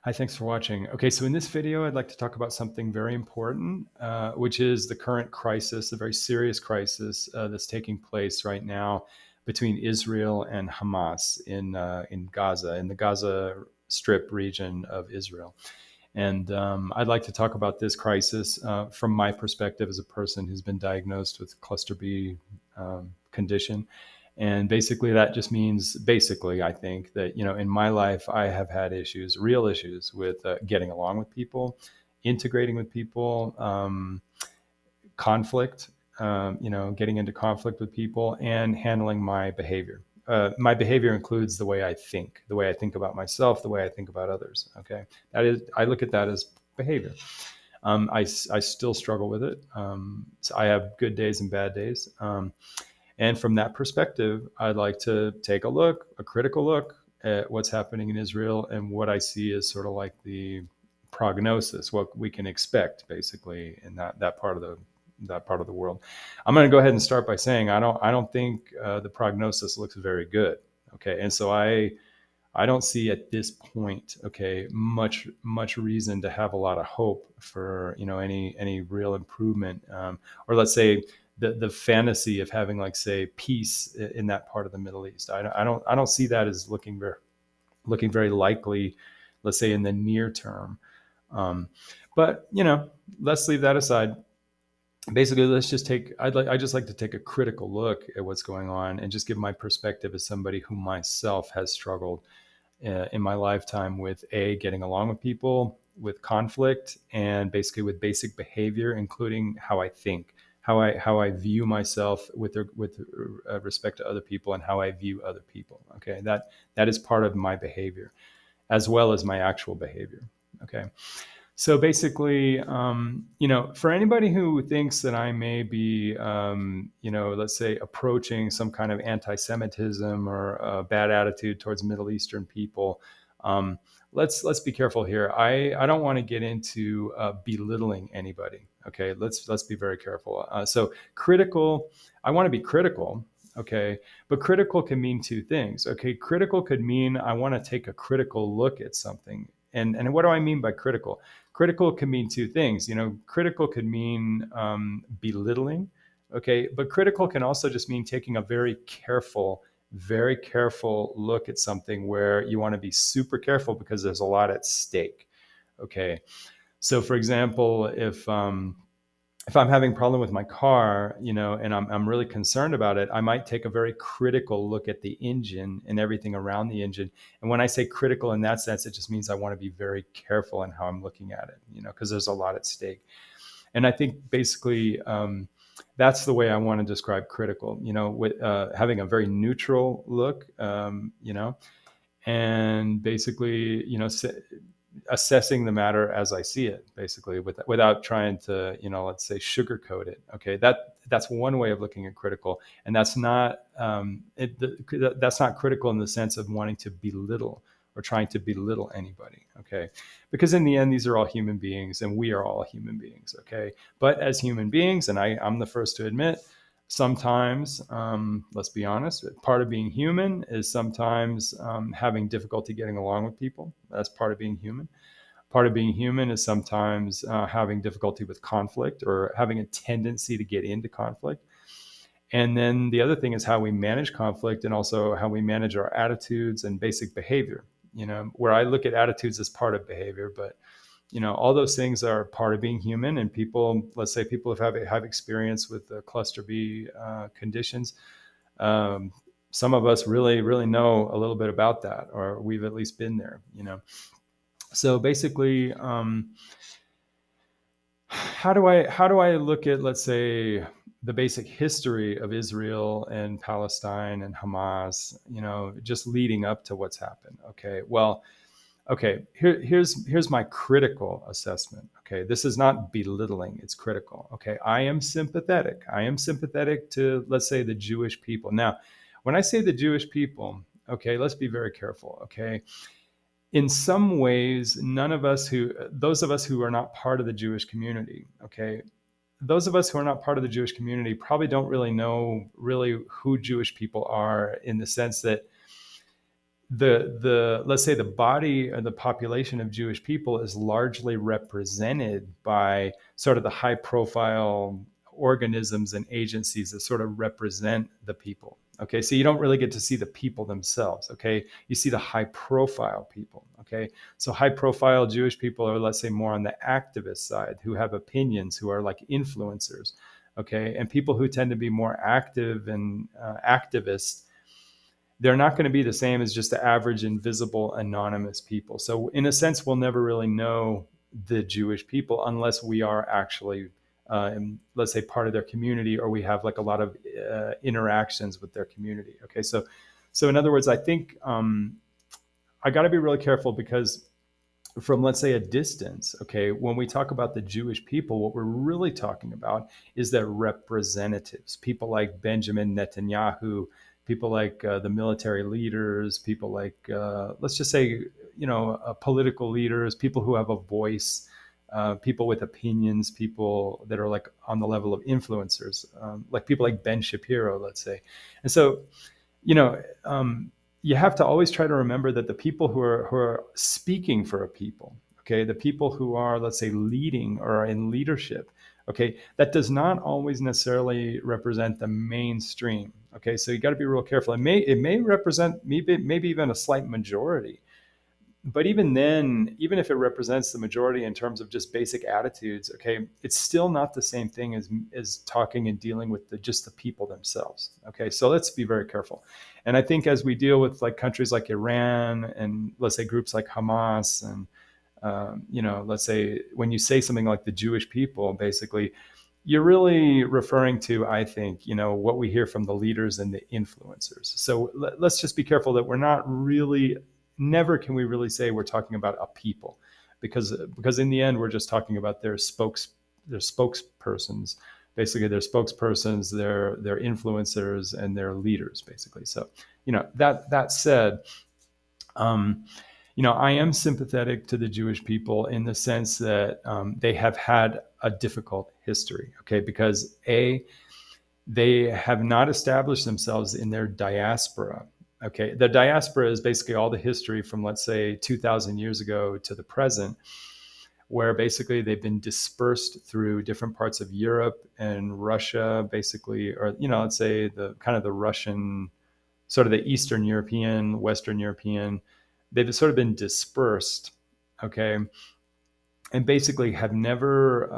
Hi, thanks for watching. Okay, so in this video, I'd like to talk about something very important, which is the current crisis, the very serious crisis that's taking place right now between Israel and Hamas in Gaza, in the Gaza Strip region of Israel. And I'd like to talk about this crisis from my perspective as a person who's been diagnosed with cluster B condition. And basically, that just means, basically, I think that, in my life, I have had issues, real issues with getting along with people, integrating with people, conflict, getting into conflict with people and handling my behavior. My behavior includes the way I think about myself, the way I think about others. Okay. I look at that as behavior. I still struggle with it. So I have good days and bad days. And from that perspective, I'd like to take a critical look at what's happening in Israel and what I see as sort of like the prognosis, what we can expect basically in that part of the world. I'm going to go ahead and start by saying I don't think the prognosis looks very good. Okay, and so I don't see at this point, okay, much reason to have a lot of hope for any real improvement, or let's say the fantasy of having, like, say, peace in that part of the Middle East. I don't see that as looking very likely, let's say, in the near term. Um, but let's leave that aside. Basically, I just like to take a critical look at what's going on and just give my perspective as somebody who myself has struggled in my lifetime with getting along with people, with conflict, and basically with basic behavior, including how I think, how I view myself with respect to other people, and how I view other people. Okay, that is part of my behavior as well as my actual behavior. Okay. So basically, for anybody who thinks that I may be, let's say, approaching some kind of anti-Semitism or a bad attitude towards Middle Eastern people, um, let's be careful here. I don't want to get into belittling anybody. Okay, let's be very careful. So critical, I want to be critical. Okay, but critical can mean two things. Okay, critical could mean I want to take a critical look at something. And what do I mean by critical? Critical can mean two things. Critical could mean belittling, okay, but critical can also just mean taking a very careful look at something where you want to be super careful because there's a lot at stake. Okay, so for example, if I'm having a problem with my car, and I'm really concerned about it, I might take a very critical look at the engine and everything around the engine. And when I say critical in that sense, it just means I want to be very careful in how I'm looking at it, because there's a lot at stake. And I think basically that's the way I want to describe critical, with having a very neutral look, and basically, assessing the matter as I see it, basically, without trying to, let's say, sugarcoat it. Okay, that's one way of looking at critical, and that's not that's not critical in the sense of wanting to belittle or trying to belittle anybody. Okay, because in the end, these are all human beings, and we are all human beings. Okay, but as human beings, and I'm the first to admit, sometimes, let's be honest, part of being human is sometimes having difficulty getting along with people. That's part of being human. Part of being human is sometimes having difficulty with conflict or having a tendency to get into conflict. And then the other thing is how we manage conflict and also how we manage our attitudes and basic behavior, where I look at attitudes as part of behavior, but all those things are part of being human. And people, let's say people have experience with cluster B conditions. Some of us really, really know a little bit about that, or we've at least been there, So basically, how do I look at, let's say, the basic history of Israel and Palestine and Hamas, just leading up to what's happened? Okay, well, okay, here's my critical assessment. Okay, this is not belittling, it's critical. Okay, I am sympathetic. I am sympathetic to, let's say, the Jewish people. Now, when I say the Jewish people, okay, let's be very careful. Okay, in some ways, those of us who are not part of the Jewish community, okay, those of us who are not part of the Jewish community probably don't really know really who Jewish people are, in the sense that the let's say the body or the population of Jewish people is largely represented by sort of the high profile organisms and agencies that sort of represent the people. Okay, so you don't really get to see the people themselves. Okay, you see the high profile people. Okay, so high profile Jewish people are, let's say, more on the activist side, who have opinions, who are like influencers. Okay, and people who tend to be more active and activists, they're not going to be the same as just the average invisible anonymous people. So in a sense, we'll never really know the Jewish people unless we are actually, let's say, part of their community, or we have like a lot of interactions with their community. Okay, so in other words, I think I got to be really careful, because from, let's say, a distance, okay, when we talk about the Jewish people, what we're really talking about is their representatives, people like Benjamin Netanyahu, people like the military leaders, people like, let's just say, political leaders, people who have a voice, people with opinions, people that are like on the level of influencers, like people like Ben Shapiro, let's say. And so, you know, you have to always try to remember that the people who are speaking for a people, okay, the people who are, let's say, leading or are in leadership, okay, that does not always necessarily represent the mainstream. Okay, so you got to be real careful. It may represent maybe even a slight majority, but even then, even if it represents the majority in terms of just basic attitudes, okay, it's still not the same thing as talking and dealing with just the people themselves. Okay, so let's be very careful. And I think as we deal with like countries like Iran and, let's say, groups like Hamas and let's say, when you say something like the Jewish people, basically, you're really referring to, I think, what we hear from the leaders and the influencers. So let's just be careful that we're not really, never can we really say we're talking about a people, because in the end we're just talking about their spokespersons, basically their spokespersons, their influencers, and their leaders, basically. So that said, I am sympathetic to the Jewish people in the sense that they have had a difficult history, okay, because they have not established themselves in their diaspora. Okay, the diaspora is basically all the history from, let's say, 2,000 years ago to the present, where basically they've been dispersed through different parts of Europe and Russia, basically, or let's say the kind of the Russian, sort of the Eastern European, Western European. They've sort of been dispersed, okay, and basically have never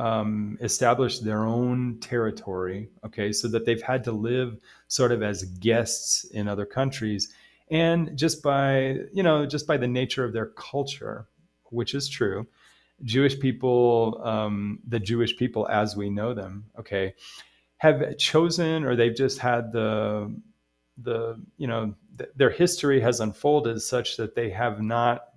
established their own territory, okay, so that they've had to live sort of as guests in other countries. And just by the nature of their culture, which is true, Jewish people, the Jewish people as we know them, okay, have chosen, or they've just had their history has unfolded such that they have not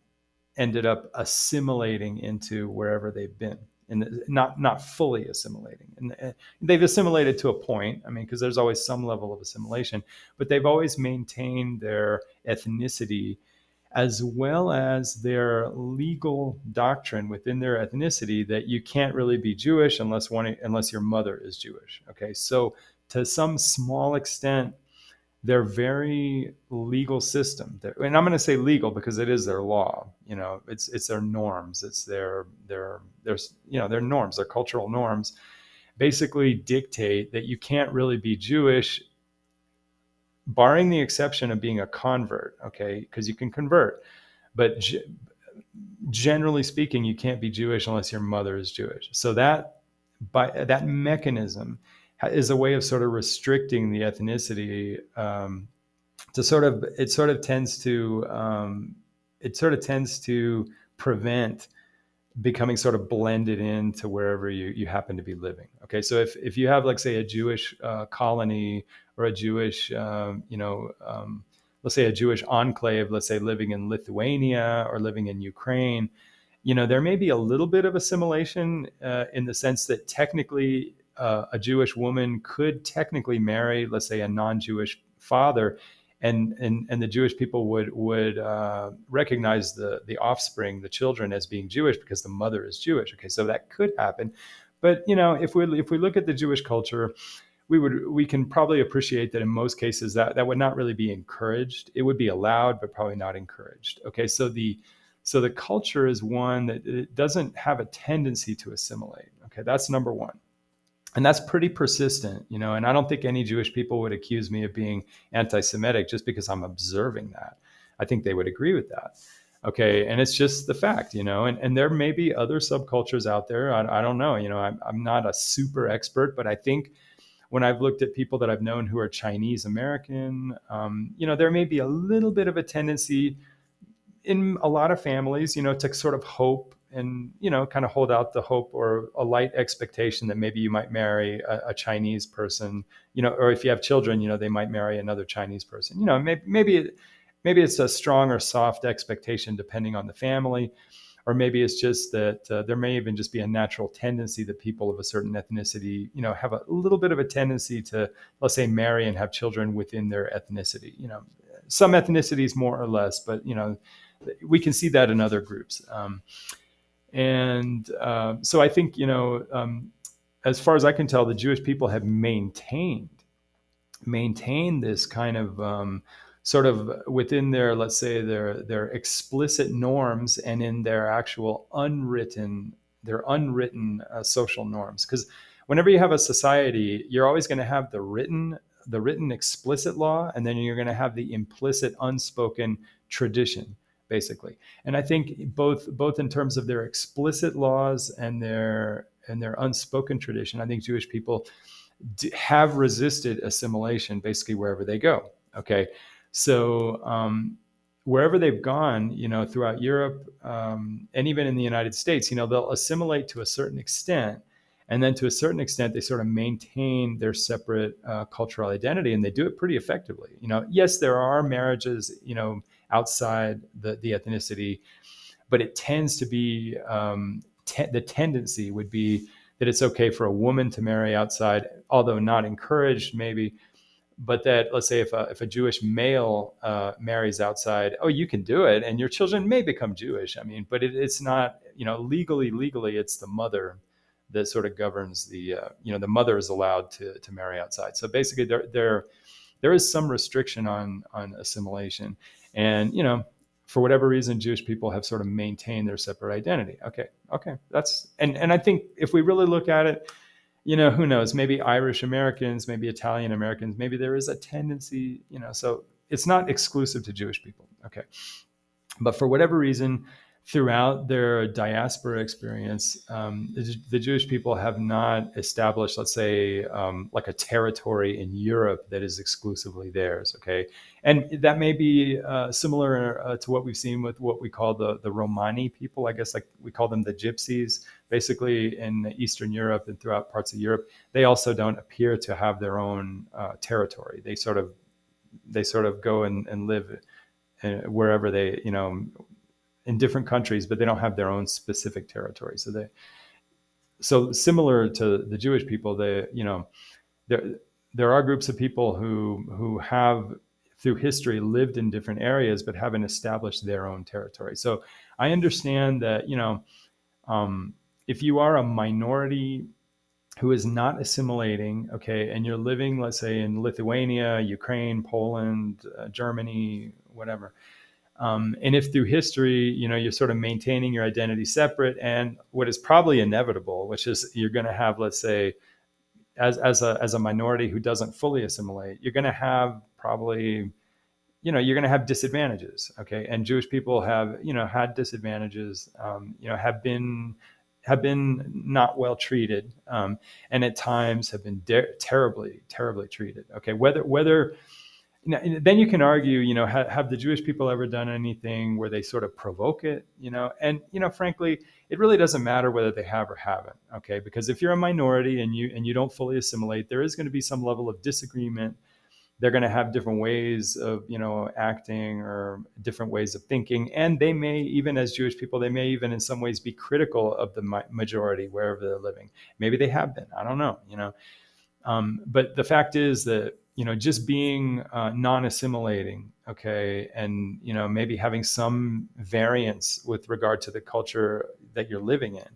ended up assimilating into wherever they've been, and not fully assimilating. And they've assimilated to a point, I mean, because there's always some level of assimilation, but they've always maintained their ethnicity as well as their legal doctrine within their ethnicity, that you can't really be Jewish unless your mother is Jewish. Okay, so to some small extent, their very legal system, and I'm going to say legal because it is their law. It's their norms. It's their norms, their cultural norms, basically dictate that you can't really be Jewish, barring the exception of being a convert. Okay, because you can convert, but generally speaking, you can't be Jewish unless your mother is Jewish. So that mechanism is a way of sort of restricting the ethnicity, it sort of tends to prevent becoming sort of blended into wherever you happen to be living. Okay, so if you have, like, say, a Jewish colony, or a Jewish let's say a Jewish enclave, let's say living in Lithuania or living in Ukraine, there may be a little bit of assimilation in the sense that technically a Jewish woman could technically marry, let's say, a non-Jewish father, and the Jewish people would recognize the offspring, the children, as being Jewish because the mother is Jewish. Okay, so that could happen, but if we look at the Jewish culture, we can probably appreciate that in most cases that would not really be encouraged. It would be allowed, but probably not encouraged. Okay, so the culture is one that it doesn't have a tendency to assimilate. Okay, that's number one. And that's pretty persistent, and I don't think any Jewish people would accuse me of being anti-Semitic just because I'm observing that. I think they would agree with that. Okay, and it's just the fact, and there may be other subcultures out there. I don't know, I'm not a super expert, but I think when I've looked at people that I've known who are Chinese American, there may be a little bit of a tendency in a lot of families, to sort of hope and, kind of hold out the hope or a light expectation that maybe you might marry a Chinese person, or if you have children, they might marry another Chinese person. Maybe it's a strong or soft expectation depending on the family, or maybe it's just that there may even just be a natural tendency that people of a certain ethnicity, have a little bit of a tendency to, let's say, marry and have children within their ethnicity. Some ethnicities more or less, but we can see that in other groups. So I think, as far as I can tell, the Jewish people have maintained this kind of sort of within their, let's say, their explicit norms and in their actual unwritten social norms. Because whenever you have a society, you're always going to have the written explicit law, and then you're going to have the implicit unspoken tradition, basically. And I think both in terms of their explicit laws and their unspoken tradition, I think Jewish people have resisted assimilation basically wherever they go. Okay, so wherever they've gone, throughout Europe, and even in the United States, they'll assimilate to a certain extent, and then to a certain extent they sort of maintain their separate cultural identity, and they do it pretty effectively. Yes, there are marriages, outside the ethnicity, but it tends to be the tendency would be that it's okay for a woman to marry outside, although not encouraged maybe, but that, let's say, if a Jewish male marries outside, oh, you can do it, and your children may become Jewish. I mean, but it's not, legally, it's the mother that sort of governs the mother is allowed to marry outside. So basically, there is some restriction on assimilation, and for whatever reason, Jewish people have sort of maintained their separate identity. Okay, that's and I think if we really look at it, who knows? Maybe Irish Americans, maybe Italian Americans, maybe there is a tendency, so it's not exclusive to Jewish people. Okay, but for whatever reason, throughout their diaspora experience, the Jewish people have not established, let's say, like a territory in Europe that is exclusively theirs. Okay, and that may be similar to what we've seen with what we call the Romani people. I guess, like, we call them the Gypsies. Basically, in Eastern Europe and throughout parts of Europe, they also don't appear to have their own territory. They sort of go and live wherever they, in different countries, but they don't have their own specific territory. So similar to the Jewish people, there are groups of people who have, through history, lived in different areas, but haven't established their own territory. So I understand that, if you are a minority who is not assimilating, okay, and you're living, let's say, in Lithuania, Ukraine, Poland, Germany, whatever, and if through history, you're sort of maintaining your identity separate, and what is probably inevitable, which is you're going to have, let's say, as a minority who doesn't fully assimilate, you're going to have probably, you're going to have disadvantages. Okay, and Jewish people have, had disadvantages, have been not well treated, and at times have been terribly treated. Okay, whether then you can argue, have the Jewish people ever done anything where they sort of provoke it, and, frankly, it really doesn't matter whether they have or haven't. Okay, because if you're a minority and you don't fully assimilate, there is going to be some level of disagreement. They're going to have different ways of, acting, or different ways of thinking. And they may, even as Jewish people, they may even in some ways be critical of the majority wherever they're living. Maybe they have been, I don't know, but the fact is that, just being non-assimilating, okay, and, maybe having some variance with regard to the culture that you're living in,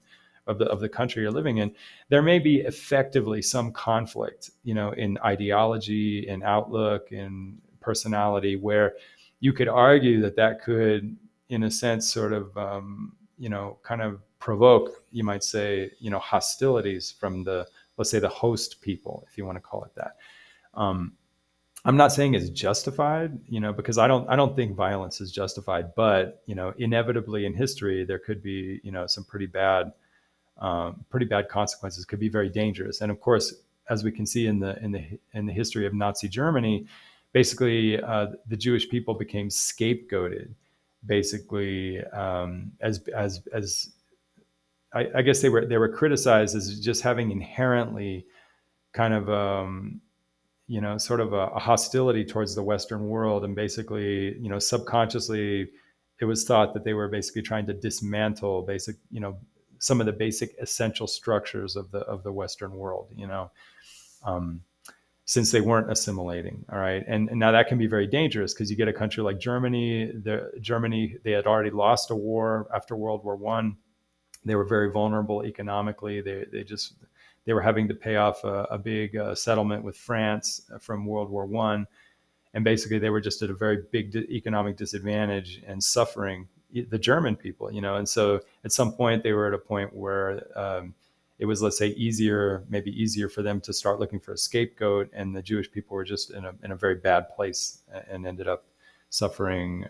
of the country you're living in, there may be effectively some conflict, in ideology, in outlook, in personality, where you could argue that could, in a sense, sort of, kind of provoke, you might say, hostilities from let's say the host people, if you want to call it that. I'm not saying it's justified, because I don't think violence is justified, but, inevitably in history, there could be, some pretty bad consequences, could be very dangerous. And of course, as we can see in the history of Nazi Germany, basically the Jewish people became scapegoated, basically, as I guess they were criticized as just having inherently kind of sort of a hostility towards the Western world, and basically, subconsciously, it was thought that they were basically trying to dismantle some of the basic essential structures of the Western world, um, since they weren't assimilating. All right, and now that can be very dangerous, because you get a country like Germany. Germany, they had already lost a war after World War One. They were very vulnerable economically. They were having to pay off a big settlement with France from World War One, and basically they were just at a very big economic disadvantage and suffering, the German people, And so at some point they were at a point where it was, let's say, maybe easier for them to start looking for a scapegoat, and the Jewish people were just in a very bad place and ended up suffering.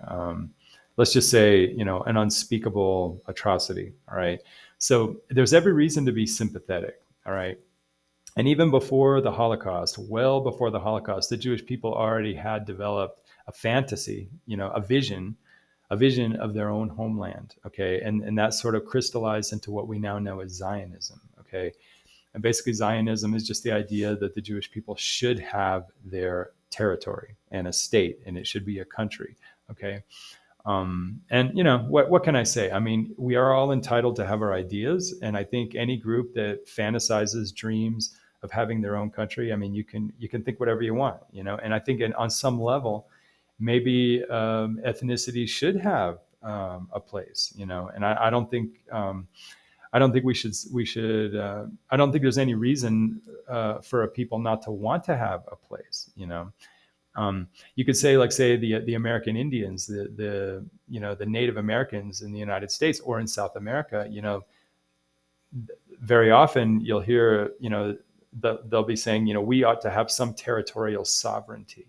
Let's just say, an unspeakable atrocity. All right. So there's every reason to be sympathetic. All right. And even before the Holocaust, well before the Holocaust, the Jewish people already had developed a fantasy, a vision of their own homeland. Okay. And that sort of crystallized into what we now know as Zionism. Okay. And basically, Zionism is just the idea that the Jewish people should have their territory and a state, and it should be a country. Okay. And what can I say? I mean, we are all entitled to have our ideas, and I think any group that fantasizes dreams of having their own country, I mean, you can think whatever you want, And I think on some level, maybe ethnicity should have a place, And I don't think we should. I don't think there's any reason for a people not to want to have a place, You could say, like, say the American Indians, the Native Americans in the United States or in South America, very often you'll hear, they'll be saying, we ought to have some territorial sovereignty.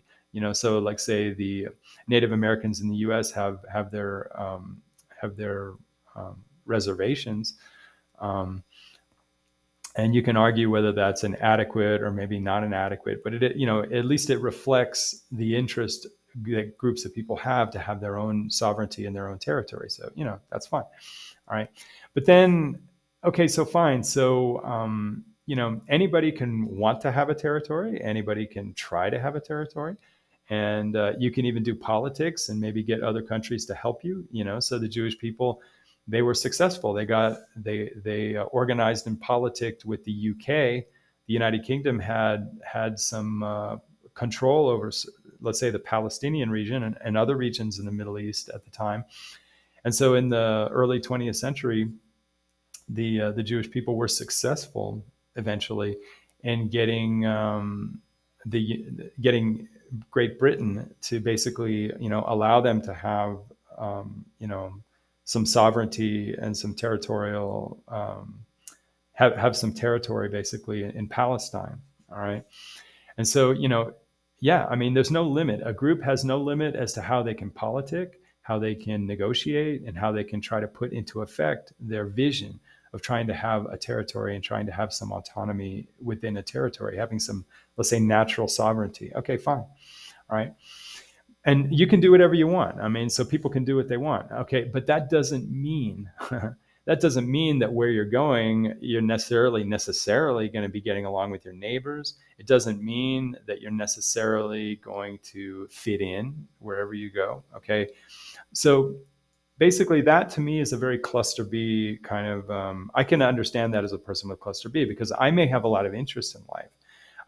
So, like, say the Native Americans in the U.S. have their reservations. And you can argue whether that's an adequate or maybe not an adequate, but at least it reflects the interest that groups of people have to have their own sovereignty in their own territory. So, that's fine. All right. But then, okay, so fine. So, anybody can want to have a territory. Anybody can try to have a territory. And you can even do politics and maybe get other countries to help you, So the Jewish people, they were successful. They organized and politicked with the UK. The United Kingdom had some control over, let's say, the Palestinian region and other regions in the Middle East at the time. And so in the early 20th century, the Jewish people were successful eventually in getting Great Britain to basically, allow them to have, some sovereignty and some territorial, have some territory basically in Palestine. All right. And so, yeah, I mean, there's no limit. A group has no limit as to how they can politic, how they can negotiate, and how they can try to put into effect their vision of trying to have a territory and trying to have some autonomy within a territory, having some, let's say, natural sovereignty. Okay, fine. All right. And you can do whatever you want. I mean, so people can do what they want. Okay, but that doesn't mean that where you're going, you're necessarily going to be getting along with your neighbors. It doesn't mean that you're necessarily going to fit in wherever you go. Okay, so basically, that to me is a very cluster B kind of. I can understand that as a person with cluster B, because I may have a lot of interest in life.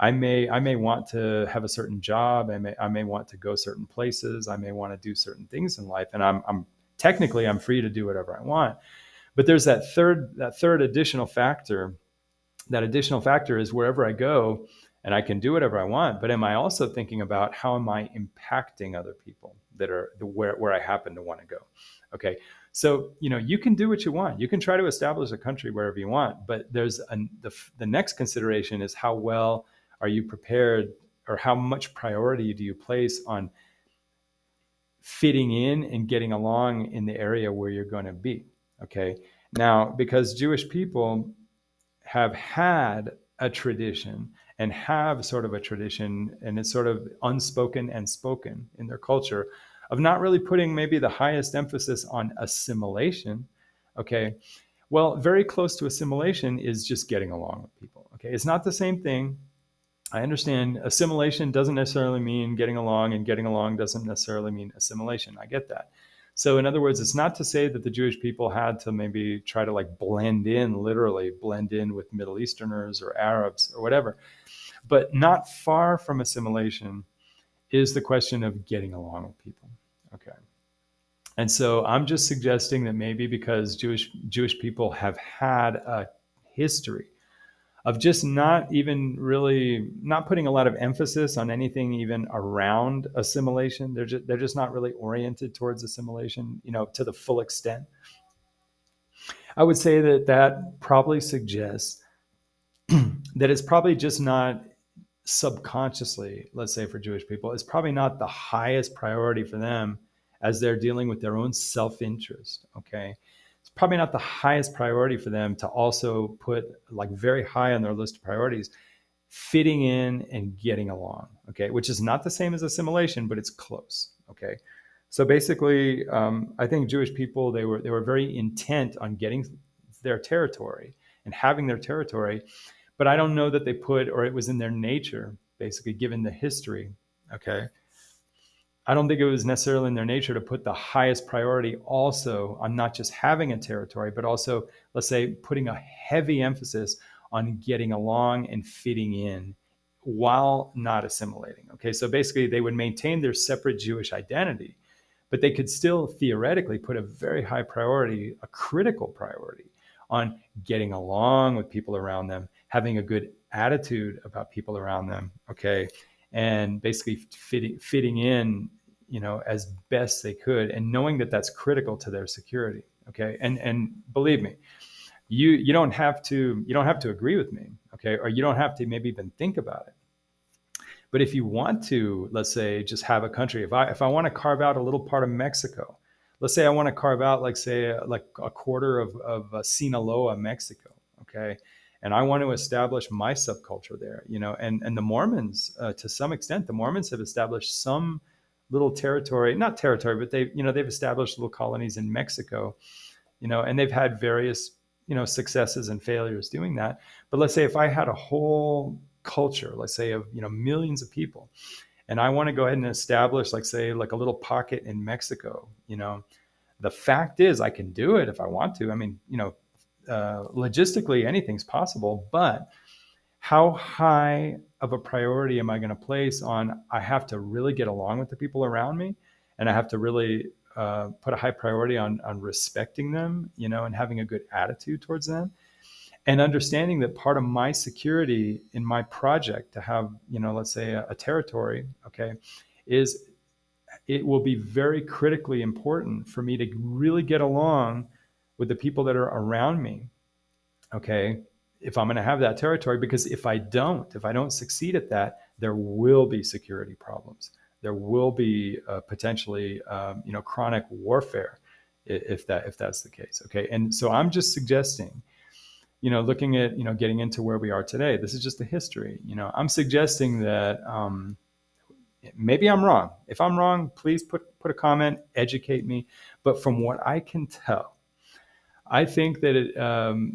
I may want to have a certain job. I may want to go certain places. I may want to do certain things in life, and I'm technically free to do whatever I want. But there's that third additional factor. That additional factor is wherever I go, and I can do whatever I want, but am I also thinking about how am I impacting other people that are where I happen to want to go? Okay. So, you can do what you want. You can try to establish a country wherever you want, but the next consideration is how well are you prepared, or how much priority do you place on fitting in and getting along in the area where you're going to be? Okay. Now, because Jewish people have had a tradition and have sort of a tradition, and it's sort of unspoken and spoken in their culture, of not really putting maybe the highest emphasis on assimilation. Okay. Well, very close to assimilation is just getting along with people. Okay. It's not the same thing. I understand assimilation doesn't necessarily mean getting along, and getting along doesn't necessarily mean assimilation. I get that. So, in other words, it's not to say that the Jewish people had to maybe try to like literally blend in with Middle Easterners or Arabs or whatever. But not far from assimilation is the question of getting along with people. Okay. And so I'm just suggesting that maybe because Jewish people have had a history of just not even really not putting a lot of emphasis on anything even around assimilation. They're just not really oriented towards assimilation, to the full extent. I would say that probably suggests that it's probably just not subconsciously, let's say for Jewish people, it's probably not the highest priority for them as they're dealing with their own self-interest. Okay. It's probably not the highest priority for them to also put like very high on their list of priorities fitting in and getting along. Okay. Which is not the same as assimilation, but it's close. Okay. So basically, I think Jewish people, they were very intent on getting their territory and having their territory, but I don't know that they put, or it was in their nature, basically, given the history. Okay. I don't think it was necessarily in their nature to put the highest priority also on not just having a territory, but also, let's say, putting a heavy emphasis on getting along and fitting in while not assimilating. Okay. So basically, they would maintain their separate Jewish identity, but they could still theoretically put a very high priority, a critical priority, on getting along with people around them, having a good attitude about people around them, okay, and basically fitting in, as best they could, and knowing that that's critical to their security, okay. And believe me, you don't have to agree with me, okay, or you don't have to maybe even think about it. But if you want to, let's say, just have a country, if I want to carve out a little part of Mexico, let's say I want to carve out, like, say, like a quarter of Sinaloa, Mexico, okay, and I want to establish my subculture there, and the Mormons, to some extent, the Mormons have established some little territory, not territory, but they've established little colonies in Mexico, and they've had various, successes and failures doing that. But let's say if I had a whole culture, let's say of, millions of people, and I want to go ahead and establish, like, say, like a little pocket in Mexico, the fact is I can do it if I want to. I mean, logistically anything's possible, but how high of a priority am I going to place on, I have to really get along with the people around me, and I have to really put a high priority on respecting them, and having a good attitude towards them, and understanding that part of my security in my project to have, let's say a territory, okay, is it will be very critically important for me to really get along with the people that are around me, okay, if I'm going to have that territory. Because if I don't succeed at that, there will be security problems. There will be potentially, chronic warfare if that's the case. Okay. And so I'm just suggesting, looking at, getting into where we are today, this is just the history. I'm suggesting that maybe I'm wrong. If I'm wrong, please put a comment, educate me. But from what I can tell, I think that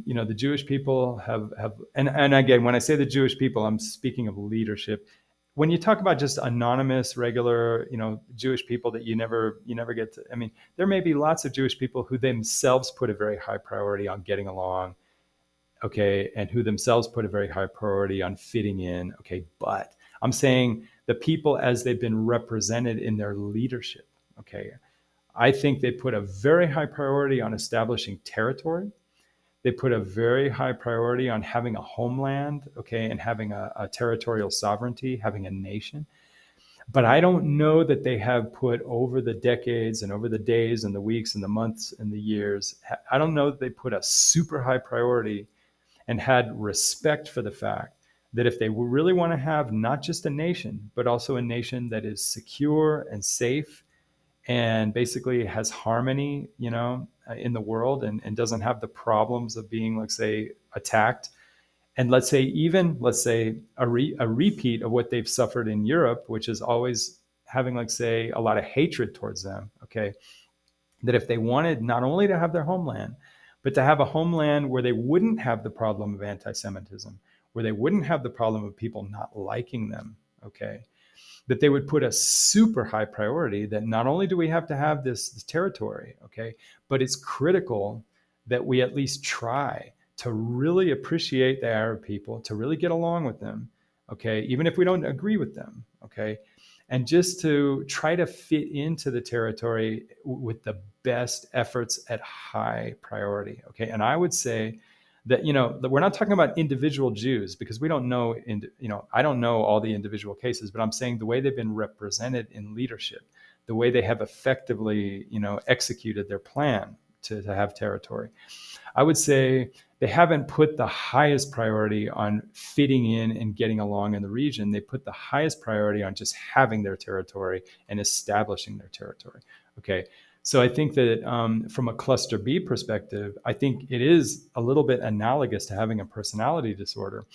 the Jewish people have, and again, when I say the Jewish people, I'm speaking of leadership. When you talk about just anonymous, regular, Jewish people that you never get to, I mean, there may be lots of Jewish people who themselves put a very high priority on getting along, okay, and who themselves put a very high priority on fitting in, okay. But I'm saying the people as they've been represented in their leadership, okay, I think they put a very high priority on establishing territory. They put a very high priority on having a homeland, okay, and having a territorial sovereignty, having a nation. But I don't know that they have put over the decades and over the days and the weeks and the months and the years, I don't know that they put a super high priority and had respect for the fact that if they really want to have not just a nation, but also a nation that is secure and safe and basically has harmony, in the world, and doesn't have the problems of being, let's say, attacked. And let's say a repeat of what they've suffered in Europe, which is always having, let's say, a lot of hatred towards them. Okay. That if they wanted not only to have their homeland, but to have a homeland where they wouldn't have the problem of anti-Semitism, where they wouldn't have the problem of people not liking them. Okay. That they would put a super high priority that not only do we have to have this territory, okay, but it's critical that we at least try to really appreciate the Arab people, to really get along with them, okay, even if we don't agree with them, okay, and just to try to fit into the territory with the best efforts at high priority, okay. And I would say that, that we're not talking about individual Jews, because we don't know, I don't know all the individual cases, but I'm saying the way they've been represented in leadership, the way they have effectively, executed their plan to have territory. I would say they haven't put the highest priority on fitting in and getting along in the region. They put the highest priority on just having their territory and establishing their territory. Okay. So I think that from a cluster B perspective, I think it is a little bit analogous to having a personality disorder,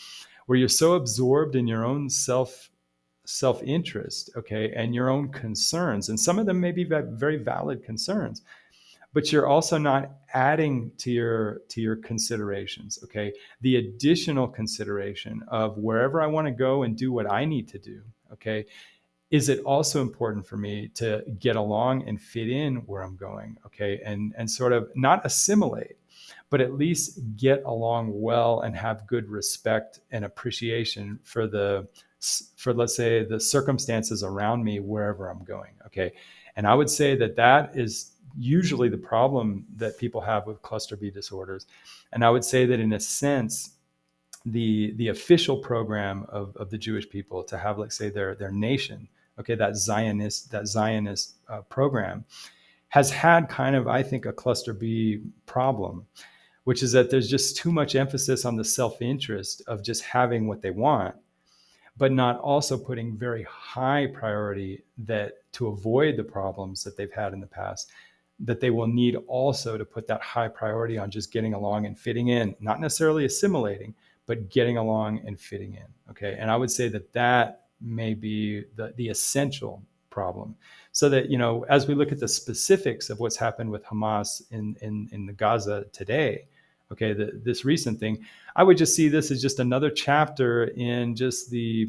where you're so absorbed in your own self-interest, okay, and your own concerns, and some of them may be very valid concerns, but you're also not adding to your considerations, okay, the additional consideration of wherever I want to go and do what I need to do, okay. Is it also important for me to get along and fit in where I'm going, okay, and sort of not assimilate, but at least get along well and have good respect and appreciation for let's say the circumstances around me wherever I'm going, okay. And I would say that is usually the problem that people have with cluster B disorders. And I would say that in a sense, the official program of the Jewish people to have, let's say, their nation, okay, that Zionist program, has had kind of, I think, a cluster B problem, which is that there's just too much emphasis on the self-interest of just having what they want, but not also putting very high priority that to avoid the problems that they've had in the past, that they will need also to put that high priority on just getting along and fitting in, not necessarily assimilating, but getting along and fitting in. Okay. And I would say that may be the essential problem. So that, as we look at the specifics of what's happened with Hamas in the Gaza today, okay, this recent thing, I would just see this as just another chapter in just the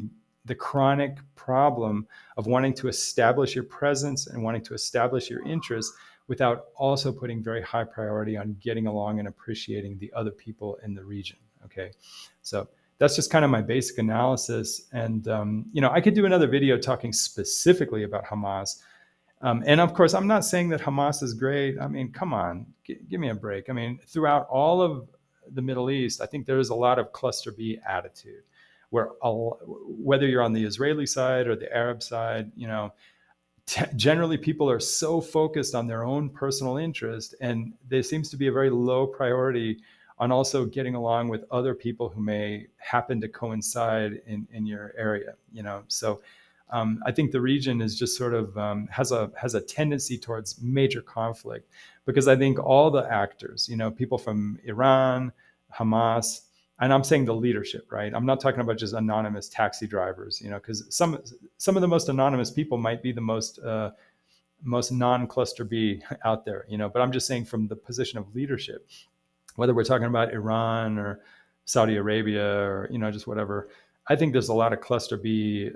chronic problem of wanting to establish your presence and wanting to establish your interests without also putting very high priority on getting along and appreciating the other people in the region. Okay, so that's just kind of my basic analysis. And, I could do another video talking specifically about Hamas. And of course, I'm not saying that Hamas is great. I mean, come on, give me a break. I mean, throughout all of the Middle East, I think there is a lot of cluster B attitude, where whether you're on the Israeli side or the Arab side, generally people are so focused on their own personal interest, and there seems to be a very low priority on also getting along with other people who may happen to coincide in your area, So I think the region is just sort of has a tendency towards major conflict, because I think all the actors, people from Iran, Hamas, and I'm saying the leadership, right? I'm not talking about just anonymous taxi drivers, because some of the most anonymous people might be the most non-cluster B out there, But I'm just saying from the position of leadership, whether we're talking about Iran or Saudi Arabia or, just whatever, I think there's a lot of cluster B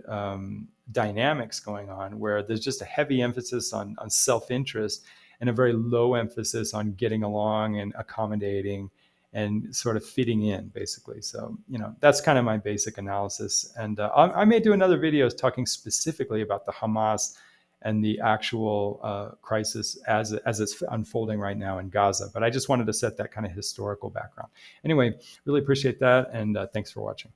dynamics going on, where there's just a heavy emphasis on self-interest and a very low emphasis on getting along and accommodating and sort of fitting in, basically. So, that's kind of my basic analysis. And I may do another video talking specifically about the Hamas and the actual crisis as it's unfolding right now in Gaza. But I just wanted to set that kind of historical background. Anyway, really appreciate that, and thanks for watching.